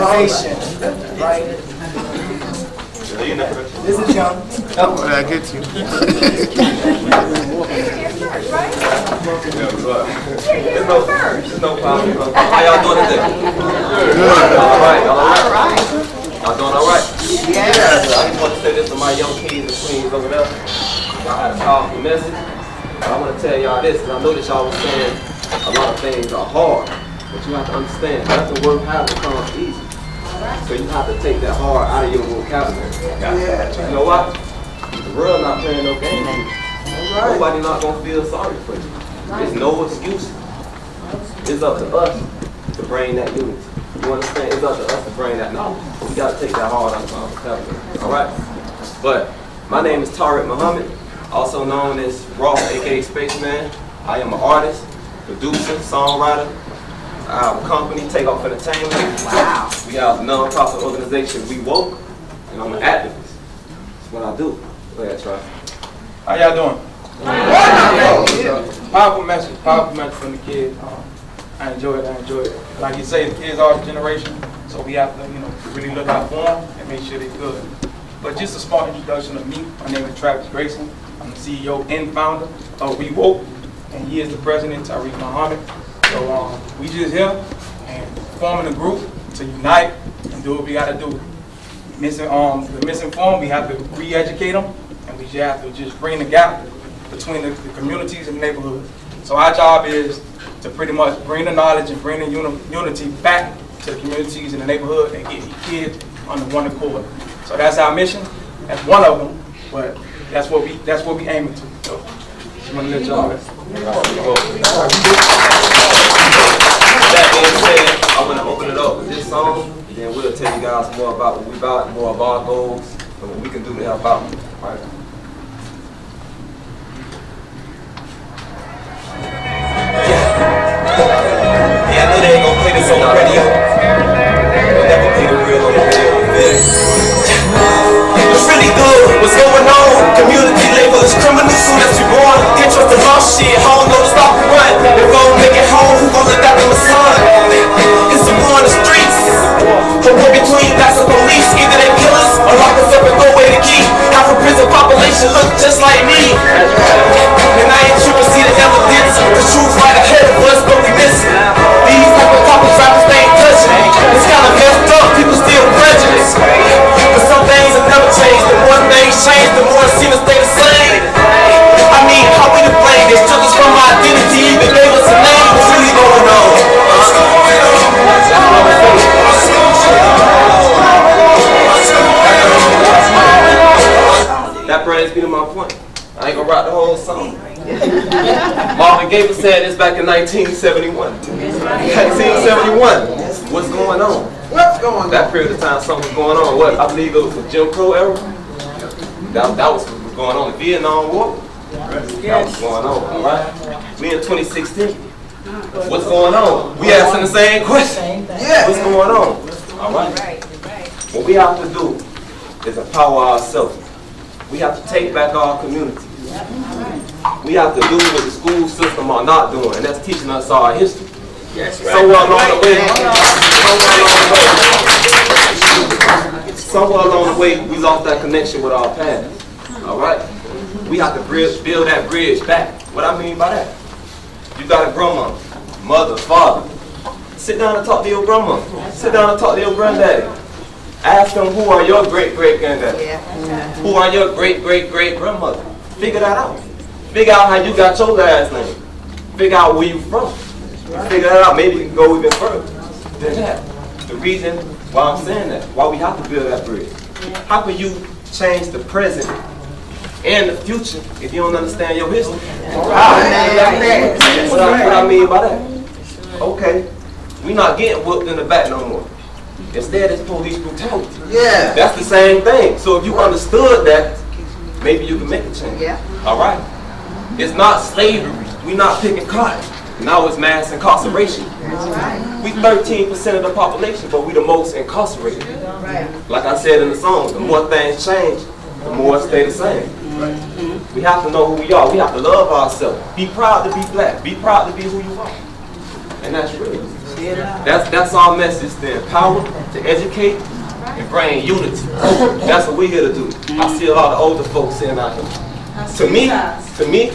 organization, right? This is young. Oh, I get you. There's no problem. How y'all doing today? Good. All right. Y'all doing all right? Yes. I just want to say this to my young kids and queens over there. Y'all had a powerful message. But I want to tell y'all this, because I know that y'all was saying a lot of things are hard, but you have to understand nothing worth having comes easy. So you have to take that hard out of your vocabulary. Yeah. You know what? The world not playing no games. Nobody not gonna feel sorry for you. There's no excuse. It's up to us to bring that unity. You understand? It's up to us to bring that knowledge. We gotta take that hard out of our vocabulary. All right. But my name is Tariq Muhammad, also known as Raw, Aka Spaceman. I am an artist, producer, songwriter. I have a company, Take Off Entertainment. Wow. We have a non-profit organization, We Woke, and I'm an activist. That's what I do. Go ahead, Troy. How y'all doing? Powerful message from the kids. I enjoy it. Like you say, the kids are the generation, so we have to, really look out for them and make sure they're good. But just a small introduction of me. My name is Travis Grayson. I'm the CEO and founder of We Woke, and he is the president, Tariq Muhammad. So we just here and forming a group to unite and do what we got to do. The misinformed, we have to re-educate them, and we just have to just bring the gap between the communities and the neighborhoods. So our job is to pretty much bring the knowledge and bring the unity back to the communities and the neighborhood and get the kids on the one accord. So that's our mission. That's one of them, but that's what we aiming to. So just want to let y'all. That being said, I'm gonna open it up with this song, and then we'll tell you guys more about what we about, more of our goals, and what we can do to help out. All right. Yeah, I know they ain't gonna play this on the radio. They'll never play the real on the radio. What's really good? What's going on? Community label is criminal, soon as we born. Can't trust the lost shit, home, no stop and run. If we don't make it home, who gon' look after my son? It's the war in the streets. The war between blacks and police. Either they kill us or lock us up and throw away the key. Half a prison population look just like me. And I ain't tripping, see the evidence. The truth right ahead of us, but we missing. These type of topics rappers they ain't touching. It's kinda messed up, people still prejudiced. But some things have never changed. The more things change, the more it seems to stay the same. I mean, how we to blame? They took us from our identity, even gave us a name. What's really going on? What's going on? That brings me to my point. I ain't gonna rock the whole song. Marvin Gaye said this back in 1971. 1971. What's going on? What's going on? That period of time, something was going on. What? I believe it was the Jim Crow era. That was what was going on. The Vietnam War. That was going on. All right. We in 2016. What's going on? We asking the same question. Yeah. What's going on? All right. What we have to do is empower ourselves. We have to take back our community. We have to do what the school system are not doing, and that's teaching us our history. Yes, right. Somewhere along the way, we lost that connection with our past. All right? We have to build that bridge back. What I mean by that? You got a grandma, mother, father. Sit down and talk to your grandma. Sit down and talk to your granddaddy. Ask them who are your great-great-granddaddy. Who are your great-great-great-grandmother. Figure that out. Figure out how you got your last name. Figure out where you from. Figure that out. Maybe we can go even further than that. The reason why I'm saying that, why we have to build that bridge. How can you change the present and the future if you don't understand your history? What I mean by that? Okay, we not getting whooped in the back no more. Instead, it's police brutality. Yeah. That's the same thing. So if you understood that, maybe you can make a change. Yeah. All right? It's not slavery. We're not picking cotton. Now it's mass incarceration. We 13% of the population, but we the most incarcerated. Like I said in the song, the more things change, the more it stay the same. We have to know who we are. We have to love ourselves. Be proud to be black. Be proud to be who you are. And that's real. That's our message, to empower, to educate, and bring unity. That's what we're here to do. I see a lot of older folks sitting out here. To me,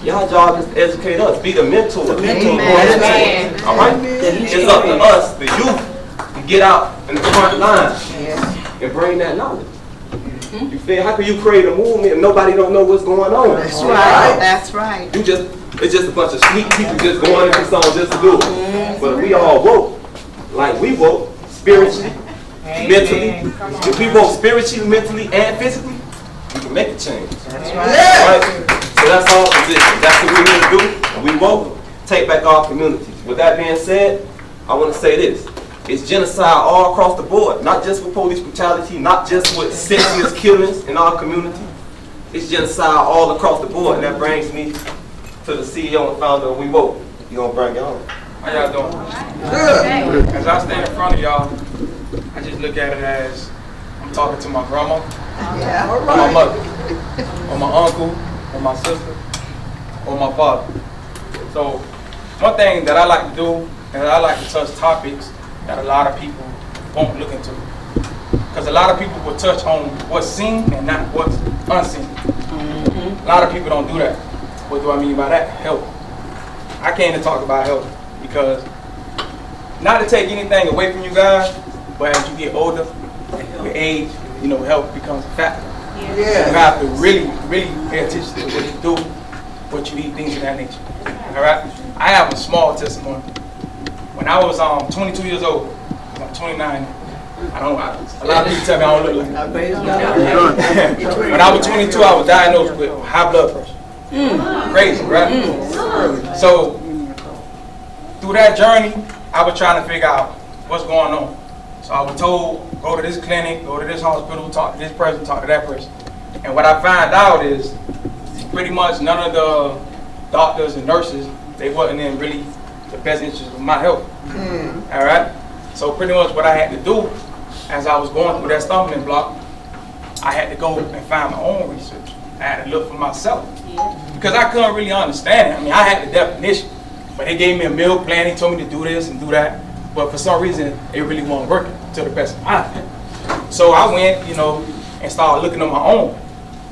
y'all job is to educate us, be the mentor. All right? It's up to us, the youth, to get out in the front line and bring that knowledge. You feel? How can you create a movement if nobody don't know what's going on? That's right. That's right. It's just a bunch of sneak people just going into something just to do it. But if we all woke, like we woke, spiritually, mentally. If we woke spiritually, mentally, and physically, we can make a change. That's right. So that's our position. That's what we're here to do. And we woke, take back our communities. With that being said, I want to say this. It's genocide all across the board, not just with police brutality, not just with senseless killings in our community. It's genocide all across the board, and that brings me to the CEO and founder of We Woke. You gonna bring it on? How y'all doing? Good. As I stand in front of y'all, I just look at it as I'm talking to my grandma, Yeah, all or my right. mother, or my uncle, or my sister, or my father. So one thing that I like to do is I like to touch topics that a lot of people won't look into. Because a lot of people will touch on what's seen and not what's unseen. A lot of people don't do that. What do I mean by that? Health. I came to talk about health because, not to take anything away from you guys, but as you get older, with age, health becomes a factor. You have to really, really pay attention to what you do, what you eat, things of that nature. All right? I have a small testimony. When I was 22 years old, I'm 29. A lot of people tell me I don't look like that. When I was 22, I was diagnosed with high blood pressure. Crazy, right? So through that journey, I was trying to figure out what's going on. So I was told, go to this clinic, go to this hospital, talk to this person, talk to that person. And what I found out is pretty much none of the doctors and nurses, they wasn't in really the best interest of my health. All right? So pretty much what I had to do as I was going through that stumbling block, I had to go and find my own research. I had to look for myself. Because I couldn't really understand it. I mean, I had the definition, but they gave me a meal plan, they told me to do this and do that. But for some reason, it really wasn't working to the best of my ability. So I went, and started looking on my own.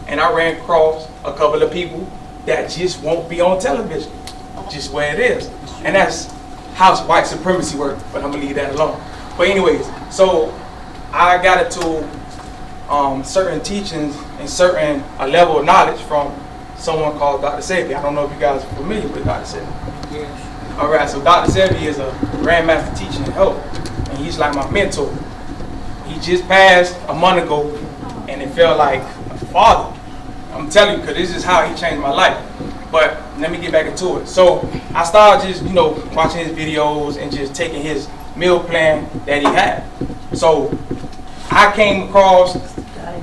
And I ran across a couple of people that just won't be on television, just where it is. And that's how white supremacy works, but I'm gonna leave that alone. But anyways, so I got into certain teachings and certain level of knowledge from someone called Dr. Sebi. I don't know if you guys are familiar with Dr. Sebi. Yes. All right, so Dr. Sebi is a grandmaster teacher in health, and he's like my mentor. He just passed a month ago, and it felt like a father. I'm telling you, because this is how he changed my life. But let me get back into it. So I started just, watching his videos and just taking his meal plan that he had. So I came across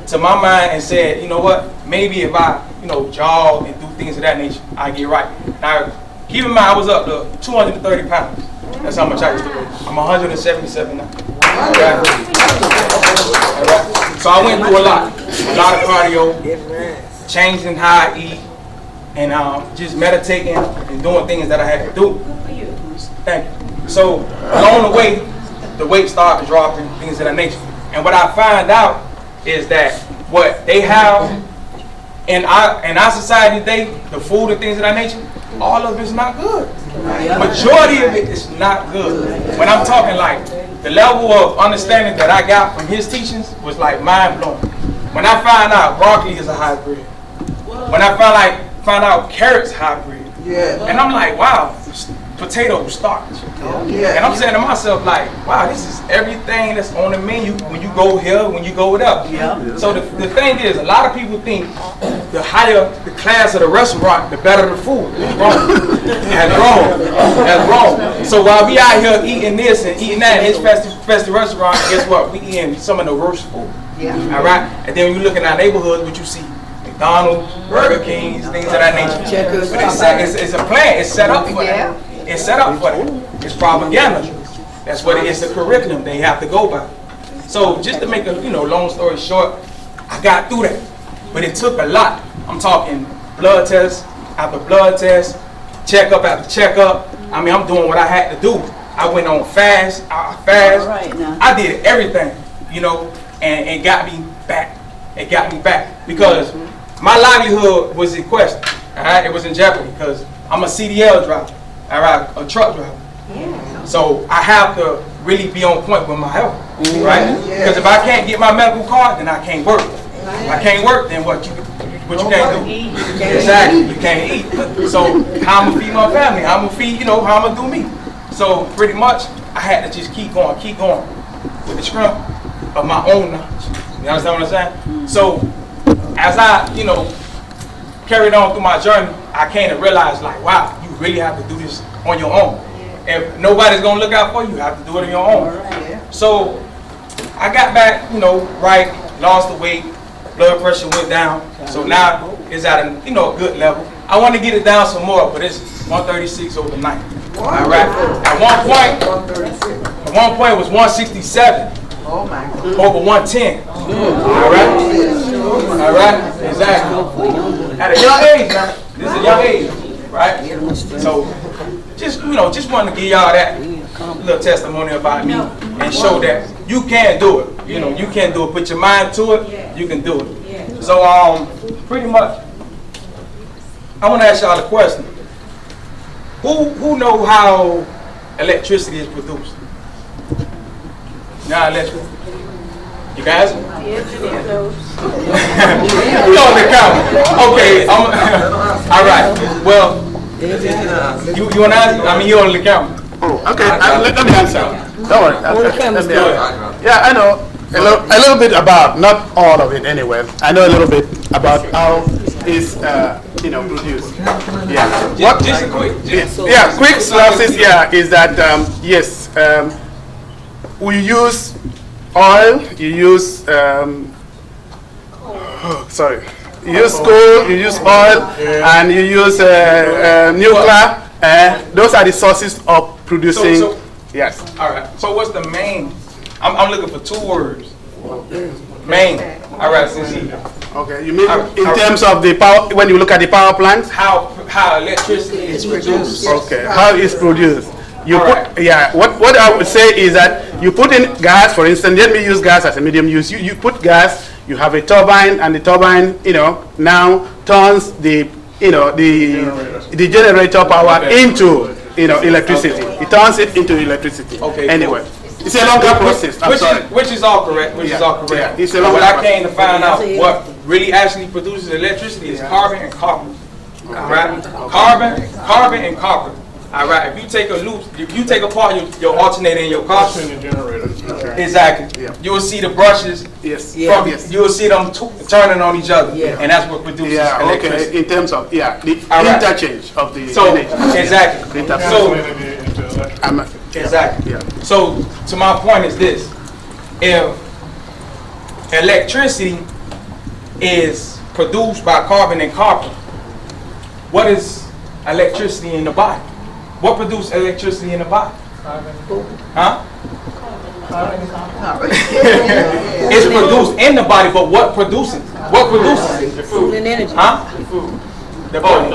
to my mind and said, you know what, maybe if I, jog and do things of that nature, I get right. Now, keep in mind, I was up to 230 pounds. That's how much I used to weigh. I'm 177 now. All right. So I went through a lot of cardio, changing how I eat, and just meditating and doing things that I had to do. Thank you. So along the way, the weight started dropping, things of that nature. And what I find out is that what they have in our society today, the food and things of that nature, all of it's not good. Majority of it is not good. When I'm talking like the level of understanding that I got from his teachings was like mind blowing. When I found out broccoli is a hybrid, when I found out carrots hybrid, and I'm like, wow, potato starch. And I'm saying to myself like, wow, this is everything that's on the menu when you go here, when you go without. So the thing is, a lot of people think the higher the class of the restaurant, the better the food. That's wrong. That's wrong. So while we out here eating this and eating that in his festive restaurant, guess what? We eating some of the worst food. All right? And then when you look in our neighborhoods, what you see? McDonald's, Burger Kings, things of that nature. But it's a plan. It's set up for that. It's set up for that. It's propaganda. That's what it is. The curriculum they have to go by. So just to make a long story short, I got through that, but it took a lot. I'm talking blood test after blood test, checkup after checkup. I mean, I'm doing what I had to do I went on fast. I did everything, you know, and got me back. It got me back because my livelihood was in question. All right, it was in jeopardy because I'm a CDL driver. All right, a truck driver. So I have to really be on point with my health, right? Because if I can't get my medical card, then I can't work. If I can't work, then what you can't do? Exactly, you can't eat. So how I'm gonna feed my family? How I'm gonna feed, how I'm gonna do me? So pretty much, I had to just keep going with the strength of my own knowledge. You understand what I'm saying? So as I, carried on through my journey, I came to realize, like, wow, you really have to do this on your own. If nobody's gonna look out for you, you have to do it on your own. So I got back, right, lost the weight, blood pressure went down. So now it's at a, good level. I want to get it down some more, but it's 136 overnight. All right. At one point it was 167. Oh my God. Over 110. All right. Exactly. At a young age, man. This is a young age, right? So just wanted to give y'all that little testimony about me and show that you can do it. You can do it. Put your mind to it. You can do it. So pretty much, I want to ask y'all a question. Who know how electricity is produced? Now electricity. You guys? We on the camera. Okay. All right. Well, you want to ask? I mean, you on the camera. Oh, okay. Let me answer. Don't worry. Let me answer. Yeah, I know a little bit about, not all of it anyway. I know a little bit about how it's produced. Yeah. Just a quick. Quick synopsis. Yeah, is that yes, we use oil. You use you use coal. You use oil, and you use nuclear. Those are the sources of producing. Yes. All right. So what's the main? I'm looking for two words. Main. All right. Okay. You mean in terms of the power? When you look at the power plants, how electricity is produced? Okay. How it's produced? You put What I would say is that you put in gas. For instance, let me use gas as a medium use. You put gas. You have a turbine, and the turbine now turns the generator power into electricity. It turns it into electricity. Okay. Anyway, it's a longer process. Which is all correct. Which is all correct. Yeah, it's a longer What I came to find out, what really actually produces electricity is carbon and copper. All right. Carbon and copper. All right. If you take apart your alternator in your car, exactly. Yeah. You will see the brushes. Yes. You will see them turning on each other, and that's what produces electricity. Okay. In terms of the interchange of the energy. Exactly. Exactly. Yeah. So to my point is this: if electricity is produced by carbon and copper, what is electricity in the body? What produces electricity in the body? Huh? It's produced in the body, but what produces? What produces? The food and energy. Huh? The brain.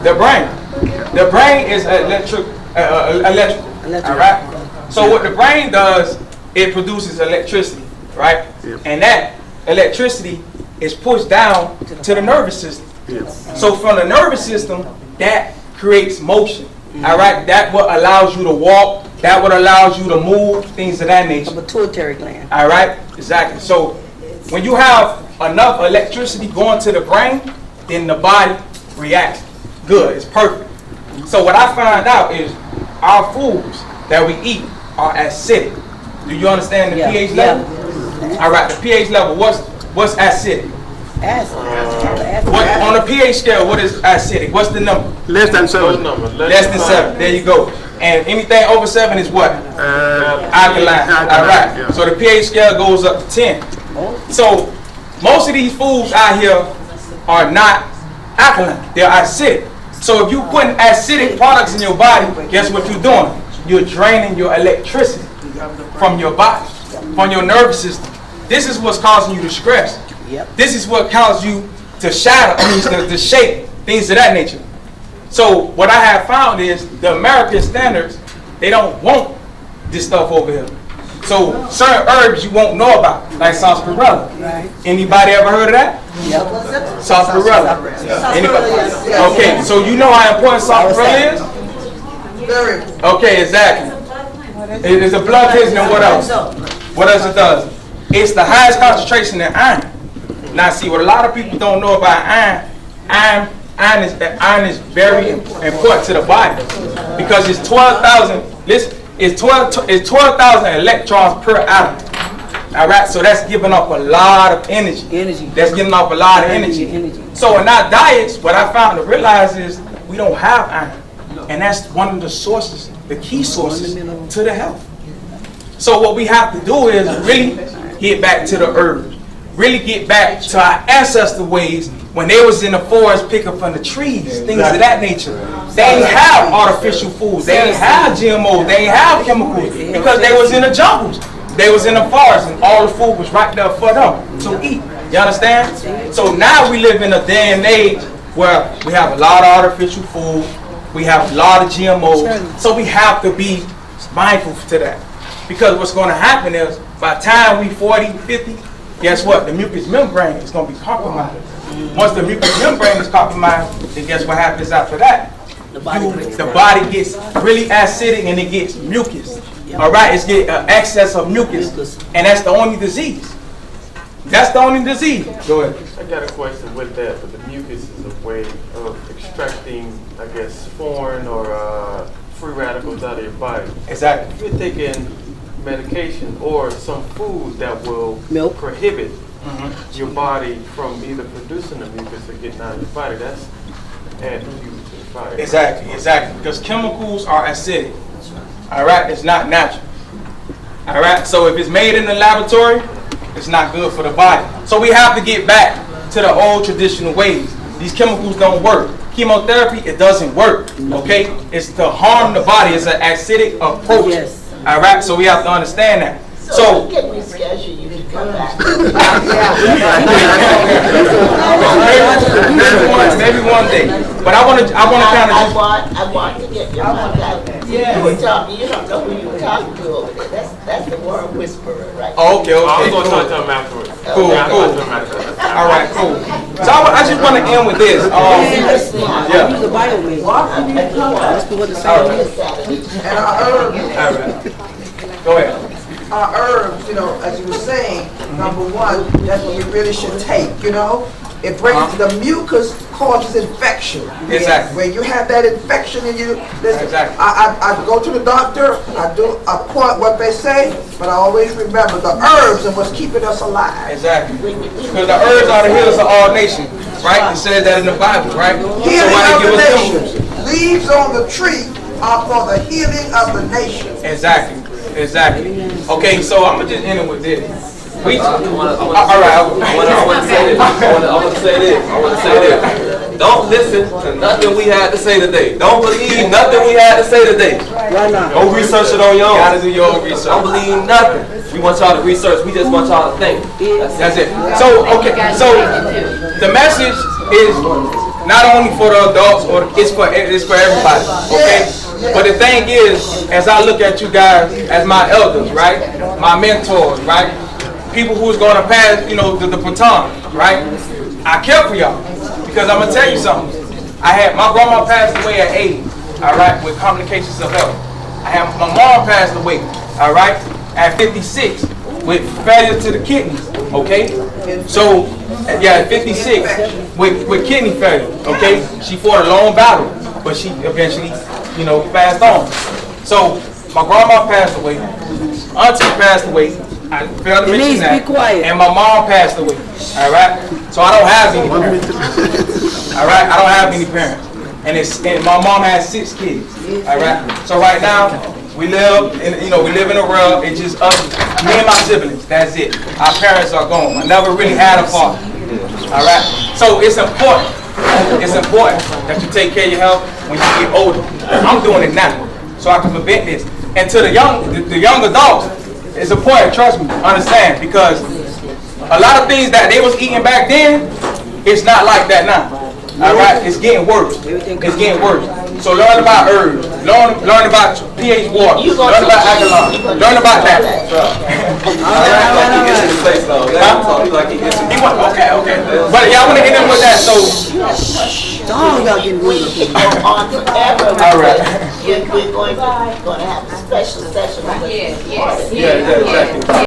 The brain. The brain is electrical. All right. So what the brain does, it produces electricity, right? Yep. And that electricity is pushed down to the nervous system. Yes. So from the nervous system, that creates motion. All right. That what allows you to walk. That what allows you to move. Things of that nature. The pituitary gland. All right. Exactly. So when you have enough electricity going to the brain, then the body reacts. Good. It's perfect. So what I found out is our foods that we eat are acidic. Do you understand the pH level? All right, the pH level. What's acidic? Acid. What, on a pH scale, what is acidic? What's the number? Less than 7. Less than 7. There you go. And anything over 7 is what? Alkaline. All right. Yeah. So the pH scale goes up to 10. So most of these foods out here are not alkaline. They're acidic. So if you putting acidic products in your body, guess what you're doing? You're draining your electricity from your body, from your nervous system. This is what's causing you to stress. This is what causes you to shatter, to shake, things of that nature. So what I have found is the American standards they don't want this stuff over here. So certain herbs you won't know about, like sarsaparilla. Right. Anybody ever heard of that? Yep. Sarsaparilla. Anybody? Okay, so you know how important sarsaparilla is? Very. Okay, exactly. It is a blood thinner, and what else? What else it does? It's the highest concentration in iron. Now, see, what a lot of people don't know about iron is very important to the body because it's 12,000. It's 12,000 electrons per atom. All right, so that's giving up a lot of energy. That's giving up a lot of energy. So in our diets, what I found to realize is we don't have iron, and that's one of the sources, the key sources to the health. So what we have to do is really get back to the herbs, really get back to our ancestor ways when they was in the forest picking from the trees, things of that nature. They ain't have artificial foods, they ain't have GMOs, they ain't have chemicals because they was in the jungles. They was in the forest and all the food was right there for them to eat. You understand? So now we live in a day and age where we have a lot of artificial food, we have a lot of GMOs, so we have to be mindful to that. Because what's going to happen is, by the time we 40, 50, guess what? The mucous membrane is going to be compromised. Once the mucous membrane is compromised, then guess what happens after that? The body gets really acidic and it gets mucus. All right, it's get excess of mucus, and that's the only disease. That's the only disease. Go ahead. I got a question with that, but the mucus is a way of extracting, I guess, foreign or free radicals out of your body. Exactly. If you're taking medication or some food that will prohibit your body from either producing the mucus or getting out of your body, that's adding fuel to the fire. Exactly. Because chemicals are acidic. All right, it's not natural. All right, so if it's made in the laboratory, it's not good for the body. So we have to get back to the old traditional ways. These chemicals don't work. Chemotherapy, it doesn't work. Okay, it's to harm the body. It's an acidic approach. Yes. All right, so we have to understand that. So can we schedule you to come back? maybe one day. But I want to kind of. I want to get your contact. You were talking. You don't know who you were talking to over there. That's the word whisperer, right? Oh, okay. I was going to talk to him afterwards. Cool. All right, cool. So I just want to end with this. Yeah. Use the biomed. Let's do what the All saying right. is. And our herbs, All right. Go ahead. our herbs, you know, as you were saying, number one, that's what you really should take, you know? It breaks, the mucus causes infection. Exactly. When you have that infection in you, listen, Exactly. I go to the doctor, I point what they say, but I always remember the herbs and what's keeping us alive. Exactly. Because the herbs are the healers of all nations, right? It says that in the Bible, right? Healing why of they the give us nations. Leaves on the tree are for the healing of the nations. Exactly. Okay, so I'm gonna just end it with this. I want to say this. Don't listen to nothing we had to say today. Don't believe nothing we had to say today. Go research it on your own. Gotta do your own research. Don't believe nothing. We want y'all to research. We just want y'all to think. That's it. So, okay, so the message is not only for the adults, it's for everybody, okay? But the thing is, as I look at you guys as my elders, right? My mentors, right? People who's going to pass, you know, the baton, right? I care for y'all because I'm gonna tell you something. My grandma passed away at 80, all right, with complications of health. My mom passed away, all right, at 56 with failure to the kidneys, okay? So, yeah, at 56 with kidney failure, okay? She fought a long battle, but she eventually, you know, passed on. So, my grandma passed away, auntie passed away. I failed to mention that. And my mom passed away. All right. So I don't have any parents. All right. I don't have any parents. And my mom has 6 kids. All right. So right now we live in a world. It's just us, me and my siblings. That's it. Our parents are gone. I never really had a father. All right. So it's important. It's important that you take care of your health when you get older. I'm doing it now, so I can prevent this. And to the young adults. It's important, trust me, understand, because a lot of things that they was eating back then, it's not like that now. All right, it's getting worse. It's getting worse. So learn about herbs, Learn about your pH water. You Learn gonna about teach me. alkaline. Learn about that. Okay. But yeah, I want to hit him with that. So, Dog, y'all getting We weird. can go on forever. All right. We're going to have a special session. Yes. yeah, exactly.